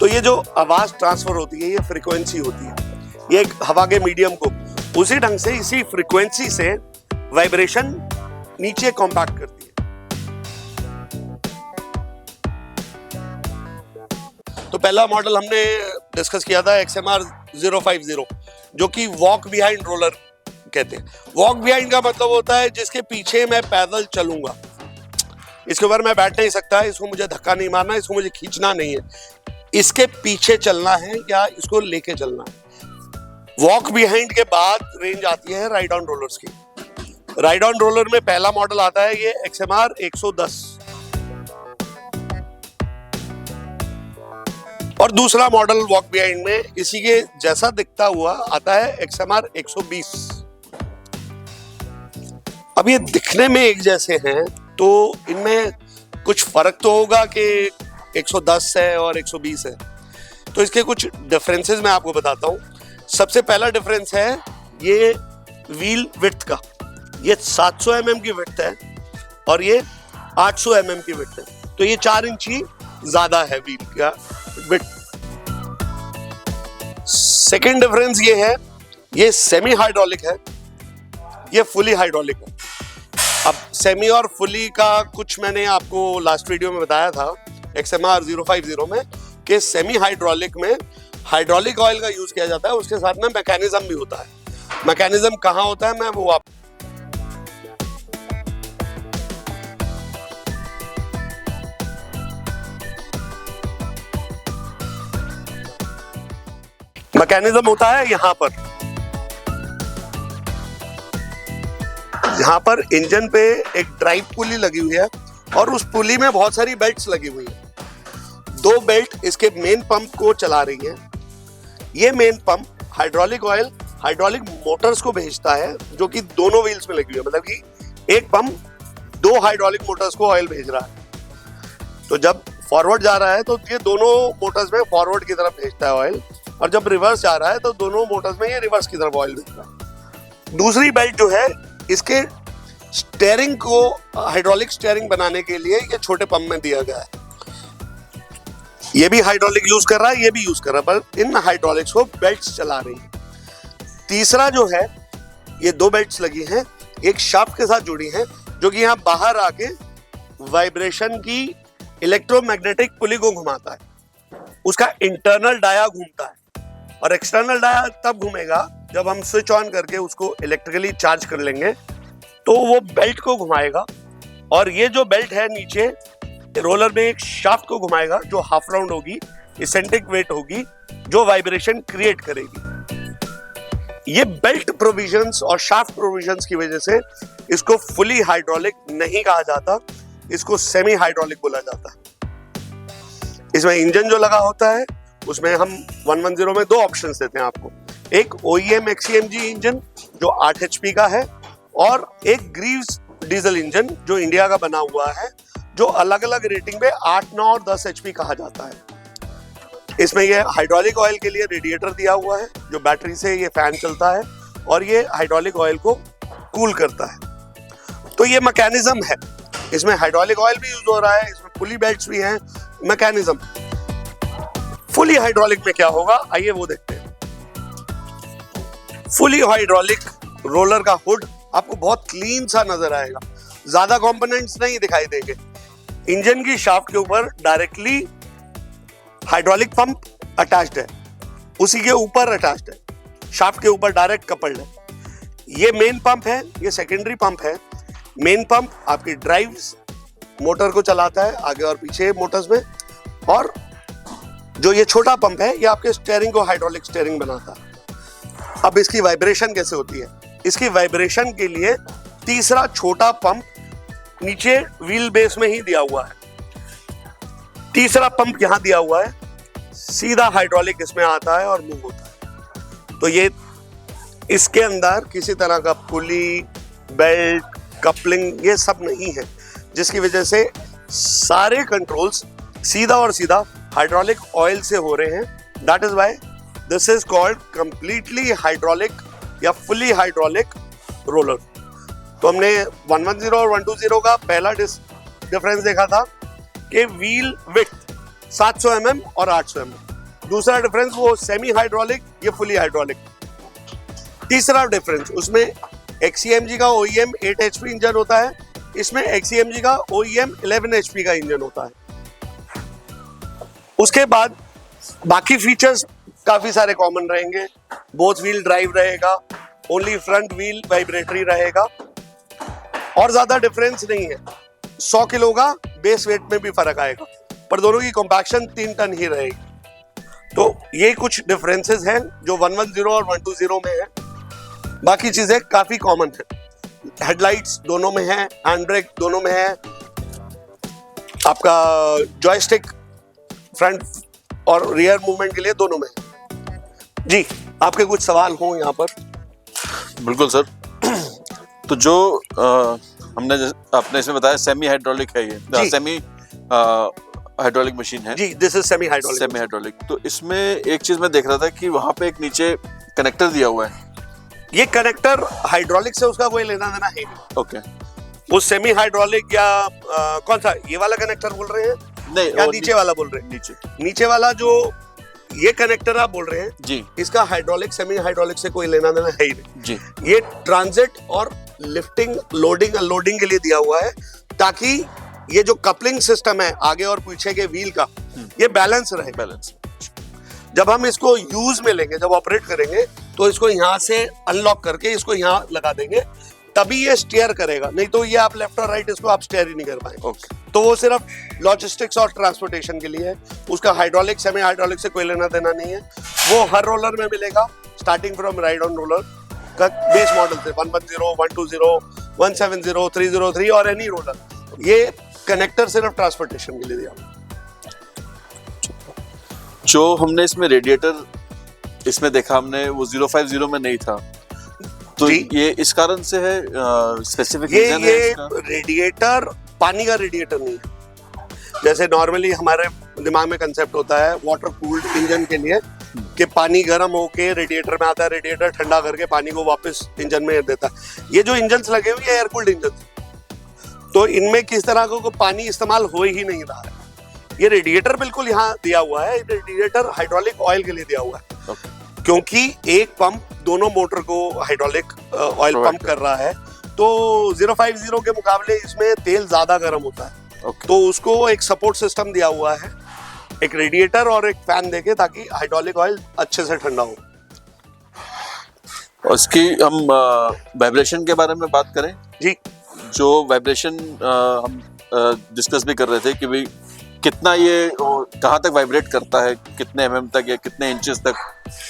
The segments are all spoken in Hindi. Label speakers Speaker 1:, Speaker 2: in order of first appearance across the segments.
Speaker 1: तो ये जो आवाज ट्रांसफर होती है, ये फ्रीक्वेंसी होती है, ये एक हवा के मीडियम को उसी ढंग से इसी फ्रीक्वेंसी से वाइब्रेशन नीचे कॉम्पैक्ट करती है। तो पहला मॉडल हमने डिस्कस किया था XMR110, जो कि वॉक बिहाइंड रोलर कहते हैं। वॉक बिहाइंड का मतलब होता है जिसके पीछे मैं पैदल चलूंगा, इसके ऊपर मैं बैठ नहीं सकता, इसको मुझे धक्का नहीं मारना, इसको मुझे खींचना नहीं है, इसके पीछे चलना है या इसको लेके चलना है। वॉक बिहाइंड के बाद रेंज आती है राइड ऑन रोलर्स की। राइड ऑन रोलर में पहला मॉडल आता है ये XMR110 और दूसरा मॉडल वॉक बिहाइंड में इसी के जैसा दिखता हुआ आता है XMR120। अब ये दिखने में एक जैसे हैं तो इनमें कुछ फर्क तो होगा कि 110 है और 120 है, तो इसके कुछ डिफरेंसेस मैं आपको बताता हूँ। सबसे पहला डिफरेंस है ये व्हील विड्थ का। ये 700 mm की विड्थ है और ये 800 mm की विड्थ है, तो ये 4 इंच ही ज्यादा है व्हील का विड्थ। सेकेंड डिफरेंस ये है, ये सेमी हाइड्रोलिक है, ये फुली हाइड्रोलिक है। अब सेमी और फुली का कुछ मैंने आपको लास्ट वीडियो में बताया था XMR050 में कि सेमी हाइड्रोलिक में हाइड्रोलिक ऑयल का यूज किया जाता है, उसके साथ में मैकेनिज्म भी होता है। मैकेनिज्म कहाँ होता है मैं वो आप मैकेनिज्म होता है यहाँ पर इंजन पे एक ड्राइव पुली लगी हुई है और उस पुली में बहुत सारी बेल्ट्स लगी हुई है। 2 बेल्ट इसके मेन पंप को चला रही है। ये main pump hydraulic oil hydraulic Motors को भेजता है, जो कि दोनों व्हील्स में लगी हुई है, मतलब कि एक पंप 2 हाइड्रोलिक मोटर्स को ऑयल भेज रहा है। तो जब फॉरवर्ड जा रहा है तो ये दोनों मोटर्स में फॉरवर्ड की तरफ भेजता है ऑयल, और जब रिवर्स जा रहा है तो दोनों मोटर्स में ये रिवर्स की तरफ ऑयल भेज रहा है। दूसरी बेल्ट जो है इसके स्टीयरिंग को हाइड्रोलिक स्टीयरिंग बनाने के लिए ये छोटे पंप में दिया गया है। ये भी हाइड्रोलिक यूज कर रहा है, ये भी यूज कर रहा है, पर इन हाइड्रोलिक्स को बेल्ट्स चला रही है। तीसरा जो है, ये 2 बेल्ट्स लगी हैं, एक शाफ्ट के साथ जुड़ी हैं, जो कि यहाँ बाहर आके वाइब्रेशन की इलेक्ट्रोमैग्नेटिक पुली को घुमाता है। उसका इंटरनल डाया घूमता है और एक्सटर्नल डाया तब घूमेगा जब हम स्विच ऑन करके उसको इलेक्ट्रिकली चार्ज कर लेंगे, तो वो बेल्ट को घुमाएगा। और ये जो बेल्ट है नीचे रोलर में एक शाफ्ट को घुमाएगा जो हाफ राउंड होगी, इसेंट्रिक वेट होगी, जो वाइब्रेशन क्रिएट करेगी। ये बेल्ट प्रोविजंस और शाफ्ट प्रोविजंस की वजह से इसको फुली हाइड्रोलिक नहीं कहा जाता, इसको सेमी हाइड्रोलिक बोला जाता है। इसमें इंजन जो लगा होता है उसमें हम 110 में 2 ऑप्शंस देते हैं आपको। एक OEM XCMG इंजन जो 8 HP का है और एक ग्रीव्स डीजल इंजन जो इंडिया का बना हुआ है, जो अलग अलग रेटिंग पे 8, 9 और 10 HP कहा जाता है। इसमें ये हाइड्रोलिक ऑयल के लिए रेडिएटर दिया हुआ है, जो बैटरी से ये फैन चलता है और ये हाइड्रोलिक ऑयल को कूल करता है। तो ये मैकेनिज्म है, इसमें हाइड्रोलिक ऑयल भी यूज हो रहा है, इसमें पुली बेल्ट्स भी हैं, मैकेनिज्म। फुली हाइड्रोलिक में क्या होगा, आइए वो देखते हैं। फुली हाइड्रोलिक रोलर का हुड आपको बहुत क्लीन सा नजर आएगा, ज्यादा कंपोनेंट्स नहीं दिखाई देंगे। इंजन की शाफ्ट के ऊपर डायरेक्टली हाइड्रोलिक पंप अटैच्ड है, उसी के ऊपर अटैच्ड है, शाफ्ट के ऊपर डायरेक्ट कपल्ड है। ये मेन पंप है, ये सेकेंडरी पंप है। मेन पंप आपकी ड्राइव्स मोटर को चलाता है आगे और पीछे मोटर्स में, और जो ये छोटा पंप है ये आपके स्टीयरिंग को हाइड्रोलिक स्टीयरिंग बनाता है। अब इसकी वाइब्रेशन कैसे होती है, इसकी वाइब्रेशन के लिए तीसरा छोटा पंप नीचे व्हील बेस में ही दिया हुआ है। तीसरा पंप यहां दिया हुआ है, सीधा हाइड्रोलिक इसमें आता है और मूव होता है। तो ये इसके अंदर किसी तरह का पुली, बेल्ट, कपलिंग ये सब नहीं है, जिसकी वजह से सारे कंट्रोल्स सीधा और सीधा हाइड्रोलिक ऑयल से हो रहे हैं। That is why this is called completely hydraulic या फुली हाइड्रोलिक रोलर। तो हमने 110 और 120 का पहला डिफरेंस देखा था कि व्हील विड्थ 700 mm और 800 mm, दूसरा डिफरेंस वो सेमी हाइड्रोलिक, ये फुली हाइड्रोलिक। तीसरा डिफरेंस उसमें XCMG का OEM 8 HP इंजन होता है, इसमें XCMG का OEM 11 HP का इंजन होता है। उसके बाद बाकी फीचर्स काफी सारे कॉमन रहेंगे। बोथ व्हील ड्राइव रहेगा, ओनली फ्रंट व्हील वाइब्रेटरी रहेगा और ज्यादा डिफरेंस नहीं है। 100 किलो का बेस वेट में भी फर्क आएगा, पर दोनों की कॉम्पैक्शन 3 टन ही रहेगी। तो ये कुछ डिफरेंसेस हैं जो 110 और 120 में है। बाकी चीजें काफी कॉमन है। हेडलाइट्स दोनों में है, हैंड ब्रेक दोनों में है, आपका जॉयस्टिक फ्रंट और रियर मूवमेंट के लिए दोनों में है। जी, आपके कुछ सवाल हो यहाँ पर?
Speaker 2: बिल्कुल सर। तो जो आपने इसमें बताया सेमी हाइड्रोलिक है, ये सेमी हाइड्रोलिक मशीन है
Speaker 1: जी। This is semi
Speaker 2: hydraulic. तो इसमें एक चीज मैं देख रहा था कि वहां पे एक नीचे कनेक्टर दिया हुआ है।
Speaker 1: ये कनेक्टर हाइड्रोलिक से उसका कोई लेना देना है नहीं।
Speaker 2: ओके।
Speaker 1: वो सेमी हाइड्रोलिक या कौन सा, ये वाला कनेक्टर बोल रहे हैं?
Speaker 2: नहीं,
Speaker 1: या नीचे वाला बोल रहे हैं? नीचे वाला जो ये कनेक्टर आप बोल रहे हैं
Speaker 2: जी,
Speaker 1: इसका हाइड्रोलिक सेमी हाइड्रोलिक से कोई लेना देना है ही नहीं
Speaker 2: जी।
Speaker 1: ये ट्रांजिट और लिफ्टिंग, लोडिंग अनलोडिंग के लिए दिया हुआ है, ताकि ये जो कपलिंग सिस्टम है आगे और पीछे के व्हील का, ये बैलेंस रहे। जब हम इसको यूज में लेंगे, जब ऑपरेट करेंगे, तो इसको यहाँ से अनलॉक करके इसको यहाँ लगा देंगे, तभी ये स्टीयर करेगा। नहीं तो ये आप लेफ्ट और राइट इसको आप स्टीयर ही नहीं कर पाएंगे। तो वो सिर्फ लॉजिस्टिक्स और ट्रांसपोर्टेशन के लिए है। उसका हाइड्रोलिक सेमी हाइड्रोलिक से कोई लेना देना नहीं है। वो हर रोलर में मिलेगा, starting from ride on roller का बेस मॉडल से 110, 120, 170, 303 और एनी रोलर। ये कनेक्टर सिर्फ ट्रांसपोर्टेशन के लिए दिया।
Speaker 2: जो हमने इसमें रेडिएटर इसमें देखा, हमने वो 050 में नहीं था, तो ये इस कारण से है स्पेसिफिक रीजन है इसका?
Speaker 1: रेडिएटर पानी का रेडिएटर नहीं है। जैसे नॉर्मली हमारे दिमाग में कंसेप्ट होता है वाटर कूल्ड इंजन के लिए कि पानी गर्म होके रेडिएटर में आता है, रेडिएटर ठंडा करके पानी को वापस इंजन में देता है। ये जो इंजन लगे हुए हैं एयर कूल्ड इंजन, तो इनमें किस तरह को पानी इस्तेमाल हो ही नहीं रहा है। ये रेडिएटर बिल्कुल यहाँ दिया हुआ है, रेडिएटर हाइड्रोलिक ऑयल के लिए दिया हुआ है। क्योंकि एक पंप दोनों मोटर को हाइड्रोलिक ऑयल पंप कर रहा है, तो 050 के मुकाबले इसमें तेल ज्यादा गर्म होता है। तो उसको एक सपोर्ट सिस्टम दिया हुआ है, एक रेडिएटर और एक फैन देके, ताकि हाइड्रोलिक ऑयल अच्छे से ठंडा हो।
Speaker 2: उसकी हम वाइब्रेशन के बारे में बात करें
Speaker 1: जी।
Speaker 2: जो वाइब्रेशन हम डिस्कस भी कर रहे थे कि भाई कितना ये कहाँ तक वाइब्रेट करता है, कितने mm तक या कितने इंचेस तक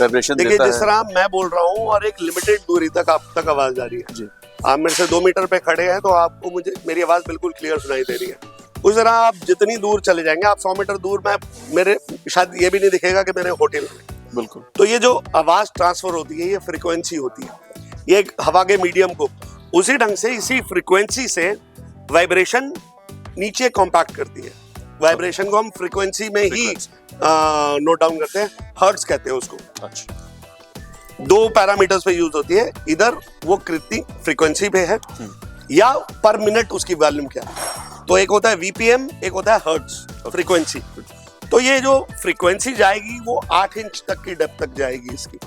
Speaker 2: वाइब्रेशन देता है।
Speaker 1: देखिए, जिस तरह मैं बोल रहा हूँ और एक लिमिटेड दूरी तक आप तक आवाज जा रही है जी। आप मेरे से 2 मीटर पे खड़े हैं तो आपको मुझे मेरी आवाज बिल्कुल क्लियर सुनाई दे रही है। उस तरह आप जितनी दूर चले जाएंगे, आप 100 मीटर दूर में मेरे शायद ये भी नहीं दिखेगा कि मेरे होटल में। बिल्कुल। तो ये जो आवाज ट्रांसफर होती है, ये फ्रीक्वेंसी होती है, ये एक हवा के मीडियम को उसी ढंग से, इसी फ्रीक्वेंसी से वाइब्रेशन नीचे कॉम्पैक्ट करती है। वाइब्रेशन को हम फ्रीक्वेंसी में ही नोट डाउन करते हैं, हर्ट्ज कहते हैं उसको। अच्छा। 2 पैरामीटर्स पे यूज होती है, इधर वो कितनी फ्रीक्वेंसी पे है या पर मिनट उसकी वॉल्यूम क्या है। तो एक होता है VPM, एक होता है हर्ट्ज फ्रीक्वेंसी। तो ये जो फ्रीक्वेंसी जाएगी वो 8 इंच तक की डेप्थ तक जाएगी इसकी।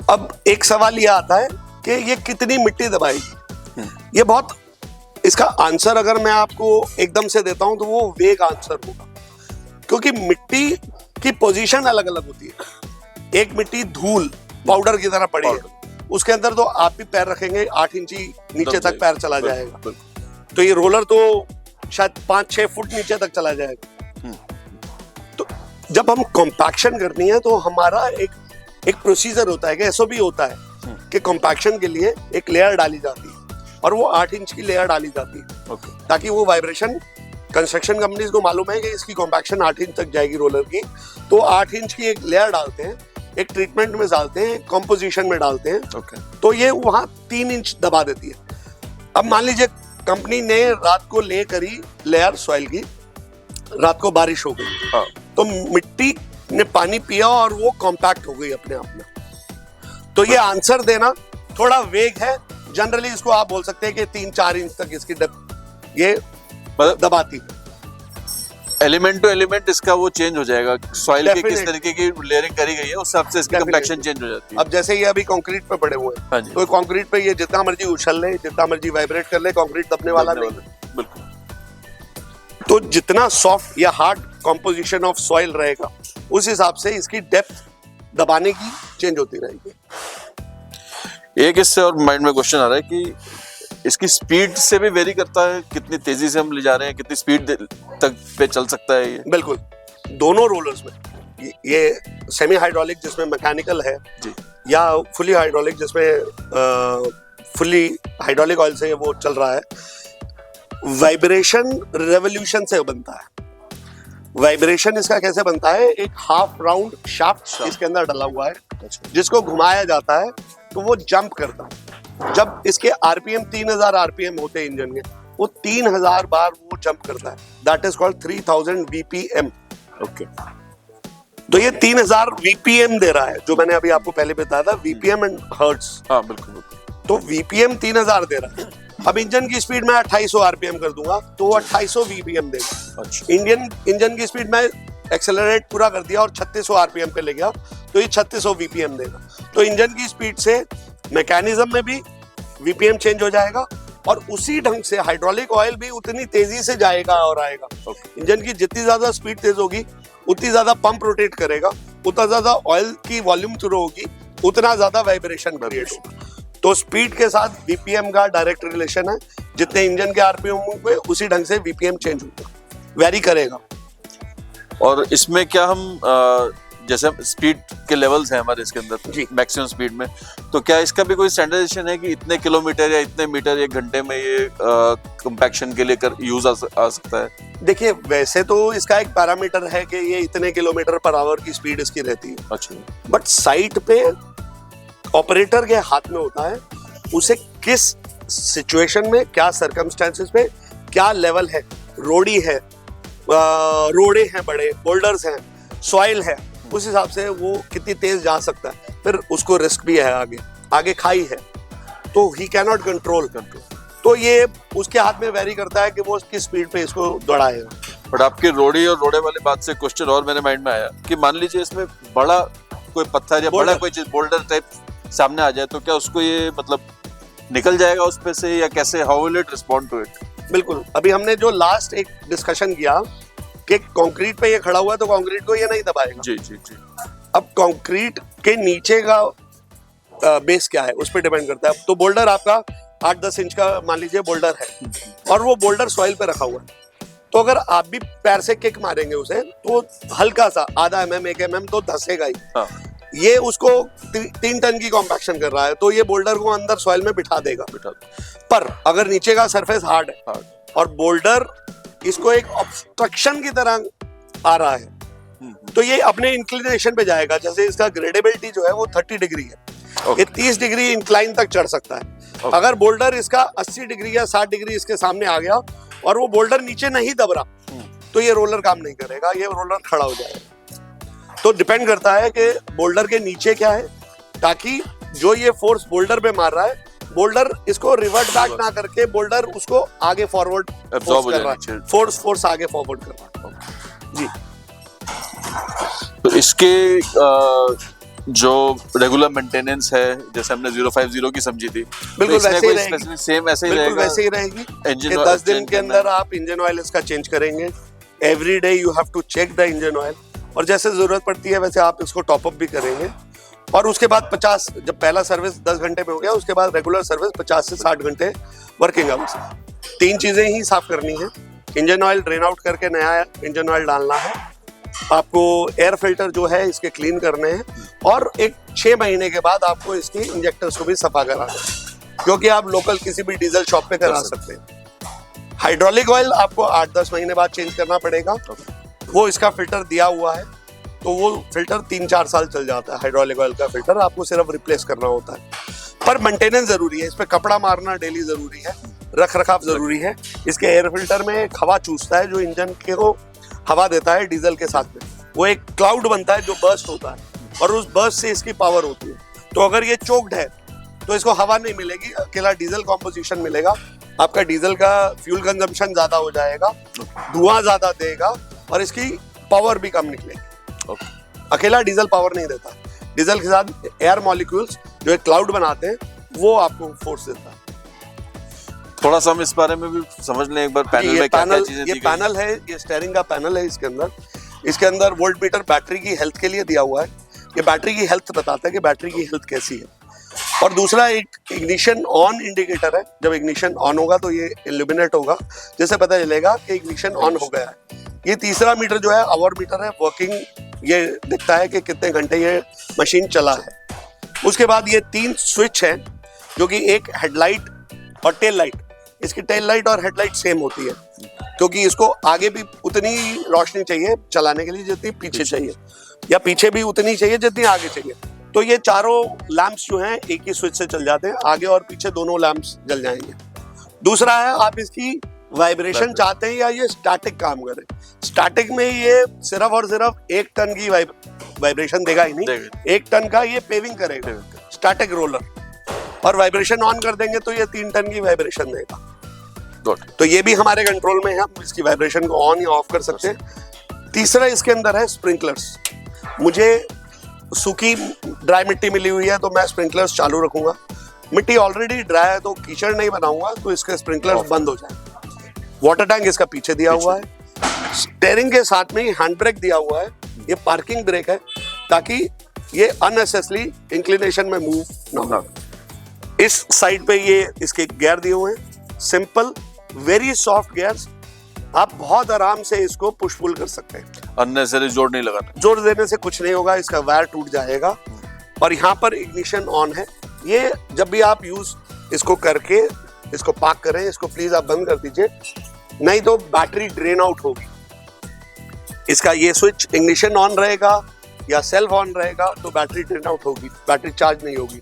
Speaker 1: अब एक सवाल ये आता है कि ये कितनी मिट्टी दबाएगी। ये बहुत, इसका आंसर अगर मैं आपको एकदम से देता हूं तो वो वेग आंसर होगा, क्योंकि मिट्टी की पोजीशन अलग अलग होती है। एक मिट्टी धूल पाउडर की तरह पड़ी है, उसके अंदर तो आप भी पैर रखेंगे 8 इंची नीचे तक पैर चला जाएगा। तो ये रोलर तो शायद 5-6 फुट नीचे तक चला जाएगा। तो जब हम कॉम्पैक्शन करनी है तो हमारा एक प्रोसीजर होता है, कि SOP होता है कि कॉम्पैक्शन के लिए एक लेयर डाली जाती है और वो 8 इंच की लेयर डाली जाती है। ताकि वो वाइब्रेशन, कंस्ट्रक्शन कंपनीज को मालूम है कि इसकी कॉम्पैक्शन 8 इंच तक जाएगी रोलर की, तो 8 इंच की एक लेयर डालते हैं, एक ट्रीटमेंट में डालते हैं, कंपोजिशन में डालते हैं। तो ये वहाँ 3 इंच दबा देती है। अब मान लीजिए कंपनी ने रात को ले करी लेयर सॉइल की, रात को बारिश हो गई, तो मिट्टी ने पानी पिया और वो कॉम्पैक्ट हो गई अपने आप में। तो ये आंसर देना थोड़ा वेग है। जनरली इसको आप बोल सकते हैं कि 3-4 इंच तक इसकी डेप्थ ये दबाती है।
Speaker 2: एलिमेंट टू एलिमेंट इसका वो चेंज हो जाएगा, सॉइल के किस तरीके की लेयरिंग करी गई है उस हिसाब से इसकी कंपैक्शन चेंज हो जाती है।
Speaker 1: अब जैसे ये अभी कंक्रीट पे पड़े हुए हैं,
Speaker 2: हाँ जी,
Speaker 1: तो कंक्रीट पे ये जितना मर्जी उछल ले, जितना मर्जी वाइब्रेट कर ले, कंक्रीट दबने वाला नहीं।
Speaker 2: बिल्कुल।
Speaker 1: तो जितना सॉफ्ट या हार्ड कॉम्पोजिशन ऑफ सॉइल रहेगा उस हिसाब से इसकी डेप्थ दबाने की चेंज होती रहेगी।
Speaker 2: एक इससे और माइंड में क्वेश्चन आ रहा है कि इसकी स्पीड से भी वेरी करता है, कितनी तेजी से हम ले जा रहे हैं, कितनी स्पीड तक पे चल सकता है ये।
Speaker 1: बिल्कुल, दोनों रोलर्स में, ये सेमी हाइड्रोलिक जिसमें मैकेनिकल है जी, या फुली हाइड्रोलिक जिसमें फुली हाइड्रोलिक ऑयल से वो चल रहा है, वाइब्रेशन रेवोल्यूशन से बनता है। वाइब्रेशन इसका कैसे बनता है, एक हाफ राउंड शाफ्ट इसके अंदर डला हुआ है, जिसको घुमाया जाता है तो वो जंप करता है। जब इसके आरपीएम 3000 आरपीएम होते हैं इंजन के, वो 3000 बार वो जंप करता है, that is called 3000 BPM. Okay, तो ये 3000 बीपीएम दे रहा है, जो मैंने अभी आपको पहले बताया था, बीपीएम एंड हर्ट्ज।
Speaker 2: हाँ बिल्कुल बिल्कुल।
Speaker 1: तो बीपीएम 3000 दे रहा है। अब इंजन की स्पीड मैं 2800 आरपीएम कर दूंगा तो वो 2800 बीपीएम देगा। अच्छा। इंजन की स्पीड में एक्सेलरेट पूरा कर दिया और 3600 आरपीएम पे ले गया तो ये 3600 बीपीएम देगा। तो इंजन की स्पीड से मैकेनिज्म में भी बीपीएम चेंज हो जाएगा और उसी ढंग से हाइड्रोलिक ऑयल भी उतनी तेजी से जाएगा और आएगा। इंजन की जितनी ज्यादा स्पीड तेज होगी उतनी ज्यादा पंप रोटेट करेगा, उतना ज्यादा ऑयल की वॉल्यूम थ्रो होगी, उतना ज्यादा वाइब्रेशन क्रिएट होगा। तो स्पीड के साथ बीपीएम का डायरेक्ट रिलेशन है, जितने इंजन के आरपीएम होंगे उसी ढंग से बीपीएम चेंज होगा, वेरी करेगा।
Speaker 2: और इसमें क्या हम जैसे स्पीड के लेवल्स हैं हमारे इसके अंदर मैक्सिमम स्पीड में, तो क्या इसका भी कोई स्टैंडर्डाइजेशन है कि इतने किलोमीटर या इतने मीटर एक घंटे में ये कंपैक्शन के लिए यूज आ सकता है?
Speaker 1: देखिए, वैसे तो इसका एक पैरामीटर है कि ये इतने किलोमीटर पर आवर की स्पीड इसकी रहती है। अच्छा। बट साइट पे ऑपरेटर के हाथ में होता है, उसे किस सिचुएशन में, क्या सर्कमस्टेंसेस में, क्या लेवल है, रोडी है, रोडे हैं, बड़े बोल्डर्स हैं, सॉइल है, उस हिसाब से वो कितनी तेज जा सकता है। फिर उसको रिस्क भी है, आगे खाई है, तो ही कैन नॉट कंट्रोल। तो ये उसके हाथ में वेरी करता है कि वो किस स्पीड पे इसको दौड़ाएगा।
Speaker 2: बट आपकी रोडी और रोडे वाली बात से क्वेश्चन और मेरे माइंड में आया कि मान लीजिए इसमें बड़ा कोई पत्थर या बड़ा कोई चीज बोल्डर टाइप सामने आ जाए, तो क्या उसको ये मतलब निकल जाएगा उस पे से, या कैसे, how will it respond to it?
Speaker 1: बिल्कुल, अभी हमने जो लास्ट एक डिस्कशन किया कि कंक्रीट पे ये खड़ा हुआ है तो कंक्रीट को ये नहीं दबाएगा। जी जी जी। अब कंक्रीट के नीचे का बेस क्या है उस पर डिपेंड करता है। तो बोल्डर आपका 8-10 इंच का मान लीजिए बोल्डर है और वो बोल्डर सॉइल पे रखा हुआ है, तो अगर आप भी पैर से किक मारेंगे उसे तो हल्का सा आधा mm 1 mm तो धसेगा ही। हाँ। ये उसको 3 टन की कॉम्पैक्शन कर रहा है तो ये बोल्डर को अंदर सॉइल में बिठा देगा। पर अगर नीचे का सरफेस हार्ड है और बोल्डर इसको एक ऑब्स्ट्रक्शन की तरह आ रहा है तो ये अपने इंक्लिनेशन पे जाएगा। जैसे इसका ग्रेडेबिलिटी जो है वो 30 डिग्री है, ये 30 डिग्री इंक्लाइन तक चढ़ सकता है। अगर बोल्डर इसका 80 डिग्री या 60 डिग्री इसके सामने आ गया और वो बोल्डर नीचे नहीं दब रहा तो ये रोलर काम नहीं करेगा, ये रोलर खड़ा हो जाएगा। तो डिपेंड करता है कि बोल्डर के नीचे क्या है, ताकि जो ये फोर्स बोल्डर पे मार रहा है, बोल्डर इसको रिवर्ट बैक ना करके बोल्डर उसको आगे फॉरवर्ड एब्जॉर्ब कर रहा है, फोर्स आगे फॉरवर्ड कर रहा है। जी।
Speaker 2: तो इसके जो रेगुलर मेंटेनेंस है, जैसे हमने 050 की समझी थी,
Speaker 1: बिल्कुल वैसे ही रहेगी,
Speaker 2: सेम ऐसे ही रहेगा,
Speaker 1: वैसे ही रहेगी। 10 दिन के अंदर आप इंजन ऑयल इसका चेंज करेंगे। Every day you have to check the engine oil, और जैसे जरूरत पड़ती है वैसे आप इसको टॉप अप भी करेंगे। और उसके बाद 50, जब पहला सर्विस 10 घंटे में हो गया, उसके बाद रेगुलर सर्विस 50 से 60 घंटे वर्किंग आवर्स। 3 चीजें ही साफ करनी है, इंजन ऑयल ड्रेन आउट करके नया इंजन ऑयल डालना है, आपको एयर फिल्टर जो है इसके क्लीन करने हैं, और एक 6 महीने के बाद आपको इसकी इंजेक्टर्स को भी सफा कराना है, क्योंकि आप लोकल किसी भी डीजल शॉप पे करा सकते हैं। हाइड्रोलिक ऑयल आपको 8-10 महीने बाद चेंज करना पड़ेगा, वो इसका फिल्टर दिया हुआ है तो वो फिल्टर 3-4 साल चल जाता है। हाइड्रोलिक ऑयल का फिल्टर आपको सिर्फ रिप्लेस करना होता है, पर मेंटेनेंस जरूरी है, इस पे कपड़ा मारना डेली जरूरी है, रख रखाव जरूरी है। इसके एयर फिल्टर में एक हवा चूसता है जो इंजन को हवा देता है डीजल के साथ में, वो एक क्लाउड बनता है जो बर्स्ट होता है, और उस बर्स्ट से इसकी पावर होती है। तो अगर ये चोक्ड है तो इसको हवा नहीं मिलेगी, अकेला डीजल कॉम्पोजिशन मिलेगा, आपका डीजल का फ्यूल कंजम्पशन ज्यादा हो जाएगा, धुआं ज्यादा देगा, और इसकी पावर भी कम निकलेगी। अकेला डीजल पावर नहीं देता, डीजल के साथ एयर मॉलिक्यूल्स जो एक क्लाउड बनाते हैं वो आपको फोर्स देता है।
Speaker 2: थोड़ा सा हम इस बारे में भी समझ लें एक बार, पैनल में क्या क्या चीजें दी गई?
Speaker 1: ये पैनल है, ये स्टीयरिंग का पैनल है। इसके अंदर वोल्ट मीटर बैटरी की हेल्थ के लिए दिया हुआ है। ये बैटरी की हेल्थ बताता है कि बैटरी की हेल्थ कैसी है। और दूसरा एक इग्निशन ऑन इंडिकेटर है। जब इग्निशन ऑन होगा तो ये इल्यूमिनेट होगा, जिससे पता चलेगा कि इग्निशन ऑन हो गया है। ये तीसरा मीटर जो है आवर मीटर है, वर्किंग, ये दिखता है कि कितने घंटे ये मशीन चला है। उसके बाद ये 3 स्विच हैं जो कि एक हेडलाइट और टेल लाइट। इसकी टेल लाइट और हेडलाइट सेम होती है क्योंकि इसको आगे भी उतनी रोशनी चाहिए चलाने के लिए जितनी पीछे चाहिए, या पीछे भी उतनी चाहिए जितनी आगे चाहिए। तो ये चारों लैंप्स जो हैं एक ही स्विच से चल जाते हैं, आगे और पीछे दोनों लैंप्स जल जाएंगे। दूसरा है, आप इसकी वाइब्रेशन चाहते हैं या ये स्टैटिक काम करे। स्टैटिक में ये सिर्फ और सिर्फ 1 टन की वाइब्रेशन देगा ही नहीं, 1 टन का ये पेविंग करेगा, स्टैटिक रोलर। और वाइब्रेशन ऑन कर देंगे तो ये 3 टन की वाइब्रेशन देगा। तो ये भी हमारे कंट्रोल में है, हम इसकी वाइब्रेशन को ऑन या ऑफ कर सकते हैं। तीसरा इसके अंदर है स्प्रिंकलर्स। मुझे सूखी ड्राई मिट्टी मिली हुई है तो मैं स्प्रिंकलर्स चालू रखूंगा। मिट्टी ऑलरेडी ड्राई है तो कीचड़ नहीं बनाऊंगा तो इसके स्प्रिंकलर्स बंद हो जाए। वाटर टैंक इसका पीछे दिया हुआ है। स्टीयरिंग के साथ में ही हैंड ब्रेक दिया हुआ है। ये पार्किंग ब्रेक है ताकि ये अननेसेसरी इंक्लिनेशन में मूव ना हो। इस साइड पे ये इसके गियर दिए हुए हैं, सिंपल वेरी सॉफ्ट गियर्स। आप बहुत आराम से इसको पुश पुल कर सकते हैं,
Speaker 2: अननेसेसरी जोर नहीं लगाना।
Speaker 1: जोर देने से कुछ नहीं होगा, इसका वायर टूट जाएगा। और यहाँ पर इग्निशन ऑन है। ये जब भी आप यूज इसको करके इसको पार्क करें, इसको प्लीज आप बंद कर दीजिए, नहीं तो बैटरी ड्रेन आउट होगी। इसका ये स्विच इग्निशन ऑन रहेगा या सेल्फ ऑन रहेगा तो बैटरी ड्रेन आउट होगी, बैटरी चार्ज नहीं होगी।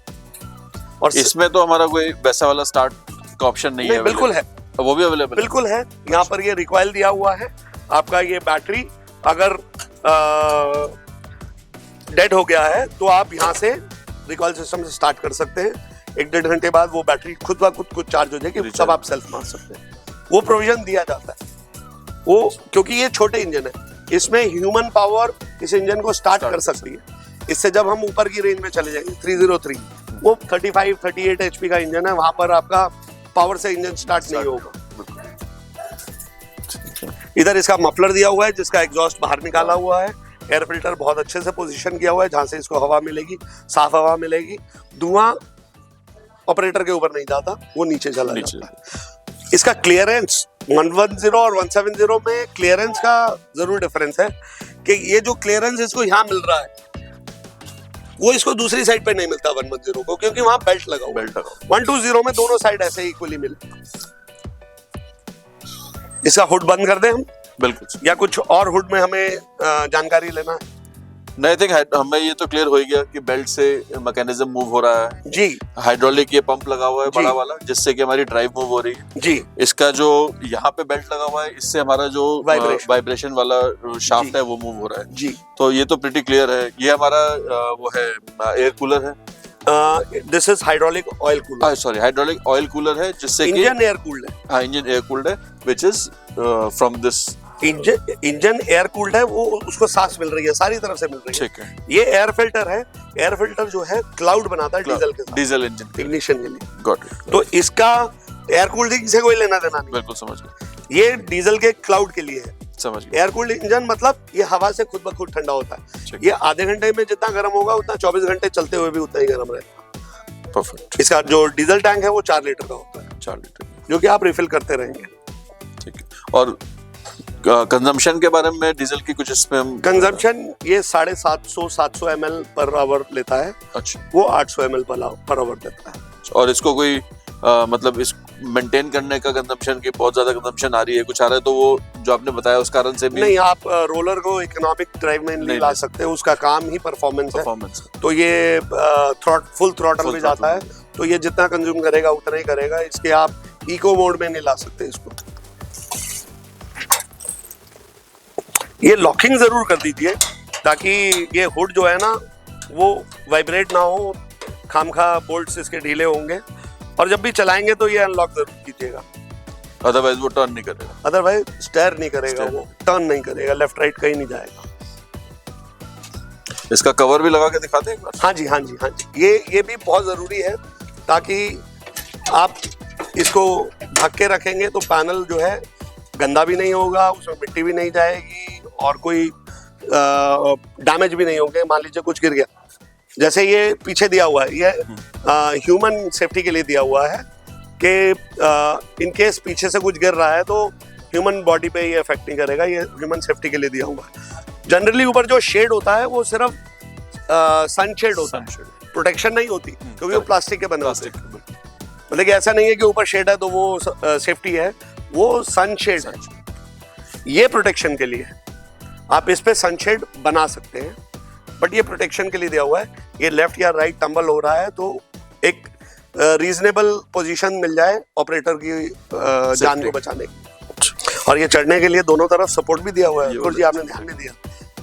Speaker 1: और
Speaker 2: इसमें तो हमारा कोई वैसा वाला स्टार्ट का ऑप्शन नहीं है?
Speaker 1: बिल्कुल है,
Speaker 2: वो भी अवेलेबल
Speaker 1: बिल्कुल है। यहाँ पर ये रिकॉइल दिया हुआ है। आपका ये बैटरी अगर डेड हो गया है तो आप यहाँ से रिकॉइल सिस्टम से स्टार्ट कर सकते हैं। 1-1.5 घंटे बाद वो बैटरी खुद ब खुद चार्ज हो जाएगी, तब आप सेल्फ मार सकते हैं। वो प्रोविजन दिया जाता है वो, क्योंकि ये छोटे इंजन है, इसमें ह्यूमन पावर इस इंजन को स्टार्ट कर सकती है। इससे जब हम ऊपर की रेंज में चले जाएंगे 303, वो 35-38 HP का इंजन है, वहां पर आपका पावर से इंजन स्टार्ट नहीं होगा। इधर इसका मफलर दिया हुआ है जिसका एग्जॉस्ट बाहर निकाला हुआ है। एयर फिल्टर बहुत अच्छे से पोजीशन किया हुआ है जहां से इसको हवा मिलेगी, साफ हवा मिलेगी। धुआं ऑपरेटर के ऊपर नहीं जाता, वो नीचे चला जाता है। इसका क्लियरेंस 110 और 170 में क्लियरेंस का जरूर डिफरेंस है कि ये जो क्लियरेंस इसको यहाँ मिल रहा है वो इसको दूसरी साइड पे नहीं मिलता 110 को, क्योंकि वहां बेल्ट लगा हुआ है। 120 में दोनों साइड ऐसे ही इक्वली मिले। इसका हुड बंद कर दें हम?
Speaker 2: बिल्कुल।
Speaker 1: या कुछ और हुड में हमें जानकारी लेना है?
Speaker 2: नहीं, आई थिंक हमें ये तो क्लियर हो ही गया कि बेल्ट से मैकेनिज्म मूव हो रहा है
Speaker 1: जी।
Speaker 2: हाइड्रोलिक ये पंप लगा हुआ है बड़ा वाला, जिससे कि हमारी ड्राइव मूव हो रही है
Speaker 1: जी।
Speaker 2: इसका जो यहाँ पे बेल्ट लगा हुआ है, इससे हमारा जो वाइब्रेशन वाला शाफ्ट है वो मूव हो रहा है
Speaker 1: जी।
Speaker 2: तो ये तो प्रीटी क्लियर है। ये हमारा वो है एयर कूलर है।
Speaker 1: This is hydraulic oil cooler.
Speaker 2: Sorry, hydraulic oil cooler है जिससे कि
Speaker 1: इंजन एयर कूल्ड है।
Speaker 2: हाँ, इंजन एयर कूल्ड है, which is from this.
Speaker 1: Engine air cooled है, वो उसको सांस मिल रही है, सारी तरफ से मिल रही है।
Speaker 2: ठीक है।
Speaker 1: ये एयर फिल्टर है। एयर फिल्टर जो है क्लाउड बनाता है डीजल के साथ,
Speaker 2: डीजल इंजन
Speaker 1: इग्निशन के लिए।
Speaker 2: Got it.
Speaker 1: तो इसका एयर कूल्ड से कोई लेना देना नहीं।
Speaker 2: बिल्कुल समझ गया।
Speaker 1: ये डीजल के क्लाउड के लिए है।
Speaker 2: समझ गया।
Speaker 1: एयर कूल्ड इंजन मतलब ये हवा से खुद ब खुद ठंडा होता है। ये आधे घंटे में जितना गर्म होगा उतना 24 घंटे चलते हुए भी उतना ही गर्म रहेगा।
Speaker 2: परफेक्ट।
Speaker 1: इसका जो डीजल टैंक है वो 4 लीटर का होता है।
Speaker 2: 4 लीटर,
Speaker 1: जो कि आप रिफिल करते रहेंगे।
Speaker 2: ठीक है। और कंजम्पशन के बारे में डीजल की कुछ इसमें
Speaker 1: कंजम्पशन ये 750 ml पर आवर लेता है।
Speaker 2: अच्छा।
Speaker 1: वो 800 ml पर आवर देता है।
Speaker 2: और इसको कोई मतलब इस मेंटेन करने का कंजम्पशन की बहुत ज्यादा कंजम्पशन आ रही है, कुछ आ रहा है, तो वो जो आपने बताया उस कारण से भी
Speaker 1: नहीं, आप रोलर को इकोनॉमिक ड्राइव में नहीं ला सकते। उसका काम ही परफॉर्मेंस है। तो ये फुल थ्रॉटल में जाता है, तो ये जितना कंज्यूम करेगा उतना ही करेगा। इसके आप इको मोड में नहीं ला सकते इसको। ये लॉकिंग जरूर कर दीजिए ताकि ये हुड जो है ना वो वाइब्रेट ना हो, खामखा बोल्ट्स इसके ढीले होंगे। और जब भी चलाएंगे तो ये अनलॉक जरूर कीजिएगा।
Speaker 2: अदरवाइज वो टर्न नहीं करेगा,
Speaker 1: अदरवाइज स्टेयर नहीं करेगा, वो टर्न नहीं करेगा, लेफ्ट राइट कहीं नहीं जाएगा।
Speaker 2: इसका कवर भी लगा के दिखाते हैं एक बार।
Speaker 1: हाँ जी, हाँ जी, हाँ जी, ये भी बहुत जरूरी है, ताकि आप इसको ढक के रखेंगे तो पैनल जो है गंदा भी नहीं होगा, उसमें मिट्टी भी नहीं जाएगी और कोई डैमेज भी नहीं होंगे। मान लीजिए कुछ गिर गया, जैसे ये पीछे दिया हुआ है, ये ह्यूमन सेफ्टी के लिए दिया हुआ है कि इन केस पीछे से कुछ गिर रहा है तो ह्यूमन बॉडी पे ये इफेक्ट नहीं करेगा, ये ह्यूमन सेफ्टी के लिए दिया हुआ है। जनरली ऊपर जो शेड होता है वो सिर्फ सन शेड होता है, प्रोटेक्शन नहीं होती, क्योंकि वो प्लास्टिक के बने होते हैं। मतलब कि ऐसा नहीं है कि ऊपर शेड है तो वो सेफ्टी है, वो सन शेड है, ये प्रोटेक्शन के लिए है। आप इस पे सनशेड बना सकते हैं, बट ये प्रोटेक्शन के लिए दिया हुआ है। ये लेफ्ट या राइट टंबल हो रहा है तो एक रीजनेबल पोजीशन मिल जाए ऑपरेटर की जान को बचाने की। और ये चढ़ने के लिए दोनों तरफ सपोर्ट भी दिया हुआ है, जी आपने ध्यान नहीं दिया,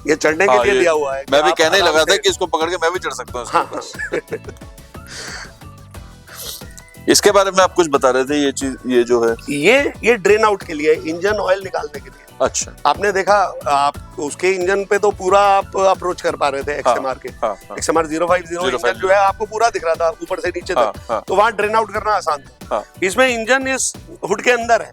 Speaker 1: ये चढ़ने के लिए दिया हुआ है।
Speaker 2: मैं भी कहने ही लगा था कि इसको पकड़ के मैं भी चढ़ सकता हूँ।
Speaker 1: हाँ।
Speaker 2: इसके बारे में आप कुछ बता रहे थे, ये चीज, ये जो है
Speaker 1: ये ड्रेन आउट के लिए, इंजन ऑयल निकालने के लिए।
Speaker 2: अच्छा,
Speaker 1: आपने देखा, आप उसके इंजन पे तो पूरा आप अप्रोच कर पा रहे थे XMR के। XMR 050 इंजन जो है आपको पूरा दिख रहा था ऊपर से नीचे तक, तो वहाँ ड्रेन आउट करना आसान था। इसमें इंजन इस हुड के अंदर है,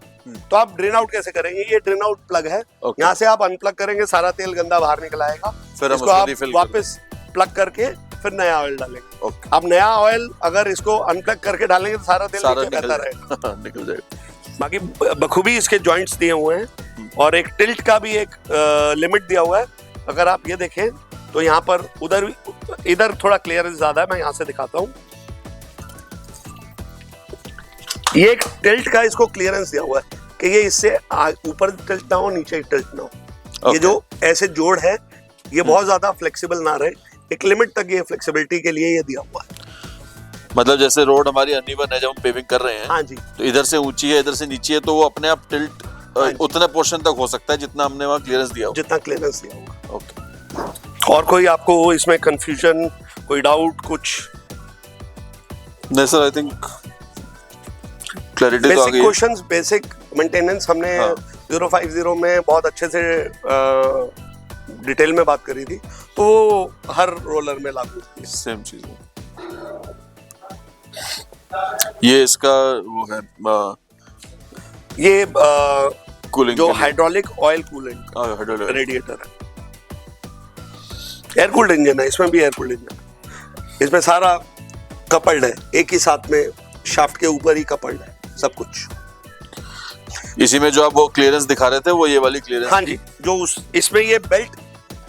Speaker 1: तो आप ड्रेन आउट कैसे करेंगे? ये ड्रेन आउट प्लग है, यहाँ से आप अनप्लग करेंगे, सारा तेल गंदा बाहर निकल आएगा, इसको आप वापस प्लग करके फिर नया ऑयल डालेंगे। आप नया ऑयल अगर इसको अनप्लग करके डालेंगे तो सारा तेल नीचे बहता रहेगा, निकल जाएगा। बाकी बखूबी इसके जॉइंट्स दिए हुए हैं और एक टिल्ट का भी एक लिमिट दिया हुआ है। अगर आप ये देखें तो यहाँ पर इधर थोड़ा क्लियरेंस ज्यादा है, मैं यहाँ से दिखाता हूँ। ये एक टिल्ट का इसको क्लियरेंस दिया हुआ है कि ये इससे ऊपर टिल्ट ना हो, नीचे टिल्ट ना हो। ये जो ऐसे जोड़ है ये बहुत ज्यादा फ्लेक्सिबल ना रहे, एक लिमिट तक ये फ्लेक्सिबिलिटी के लिए ये दिया हुआ है।
Speaker 2: मतलब जैसे रोड हमारी अनइवन है, जब हम पेविंग कर रहे हैं,
Speaker 1: हाँ जी,
Speaker 2: तो इधर से ऊंची है, इधर से नीची है, तो वो अपने आप टिल्ट उतने पोर्शन तक हो सकता है जितना हमने वहाँ क्लियरेंस दिया हो,
Speaker 1: जितना क्लियरेंस दिया होगा। ओके। और कोई आपको इसमें कंफ्यूजन, कोई डाउट, कुछ?
Speaker 2: नहीं सर, आई थिंक क्लैरिटी तो आ गई।
Speaker 1: बेसिक क्वेश्चंस, बेसिक मेंटेनेंस हमने 050 में बहुत अच्छे से डिटेल में बात करी थी, तो वो हर रोलर में लागू होती है,
Speaker 2: सेम चीज है। ये इसका वो है
Speaker 1: ये
Speaker 2: कूलिंग,
Speaker 1: जो हाइड्रोलिक ऑयल कूलेंट रेडिएटर है, एयर कूल्ड इंजन है, इसमें भी एयर कूल्ड इंजन है। इसमें सारा कपल्ड है, एक ही साथ में शाफ्ट के ऊपर ही कपल्ड है सब कुछ।
Speaker 2: इसी में जो आप वो क्लियरेंस दिखा रहे थे, वो ये वाली क्लियरेंस?
Speaker 1: हाँ जी, जो इसमें ये बेल्ट,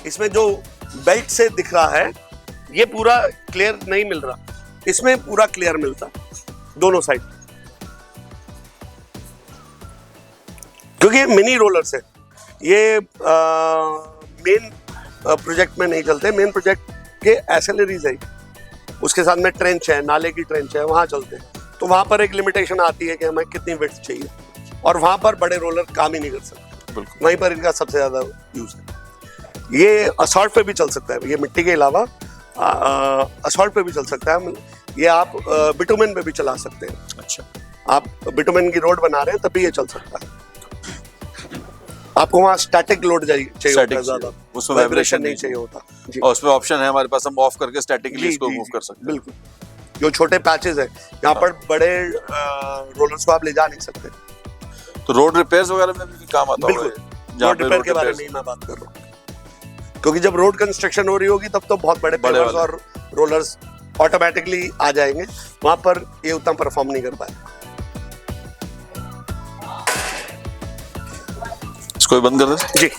Speaker 1: इसमें जो बेल्ट से दिख रहा है ये पूरा क्लियर नहीं मिल रहा, इसमें पूरा क्लियर मिलता दोनों साइड, क्योंकि ये मिनी रोलर्स है। ये मेन प्रोजेक्ट में नहीं चलते, मेन प्रोजेक्ट के एसिलरीज है, उसके साथ में ट्रेंच है, नाले की ट्रेंच है, वहां चलते हैं, तो वहां पर एक लिमिटेशन आती है कि हमें कितनी विड्थ चाहिए, और वहां पर बड़े रोलर काम ही नहीं कर सकते, वहीं पर इनका सबसे ज्यादा यूज है। ये असॉल्ट पे भी चल सकता है, ये मिट्टी के अलावा असॉल्ट पे भी चल सकता है, ये आप बिटुमेन पे भी चला सकते हैं।
Speaker 2: अच्छा, आप
Speaker 1: बिटुमेन की रोड बना रहे हैं तब भी ये चल सकता है। आपको वहाँ स्टैटिक लोड चाहिए होता है ज्यादा, उसमें वाइब्रेशन नहीं चाहिए होता जी।
Speaker 2: और उसमें ऑप्शन है हमारे पास, हम ऑफ करके स्टैटिकली इसको मूव कर सकते हैं।
Speaker 1: बिल्कुल, जो छोटे पैचेस है यहाँ पर बड़े रोलर्स को आप ले जा नहीं सकते।
Speaker 2: तो रोड रिपेयर्स वगैरह में भी काम आता है?
Speaker 1: बिल्कुल, रोड रिपेयर के बारे में मैं बात कर रहा हूँ, क्योंकि जब रोड कंस्ट्रक्शन हो रही होगी तब तो बहुत बड़े पेवर्स और रोलर्स ऑटोमेटिकली आ जाएंगे, वहां पर ये उतना परफॉर्म नहीं कर पाएगा।
Speaker 2: इसको बंद कर दे जी।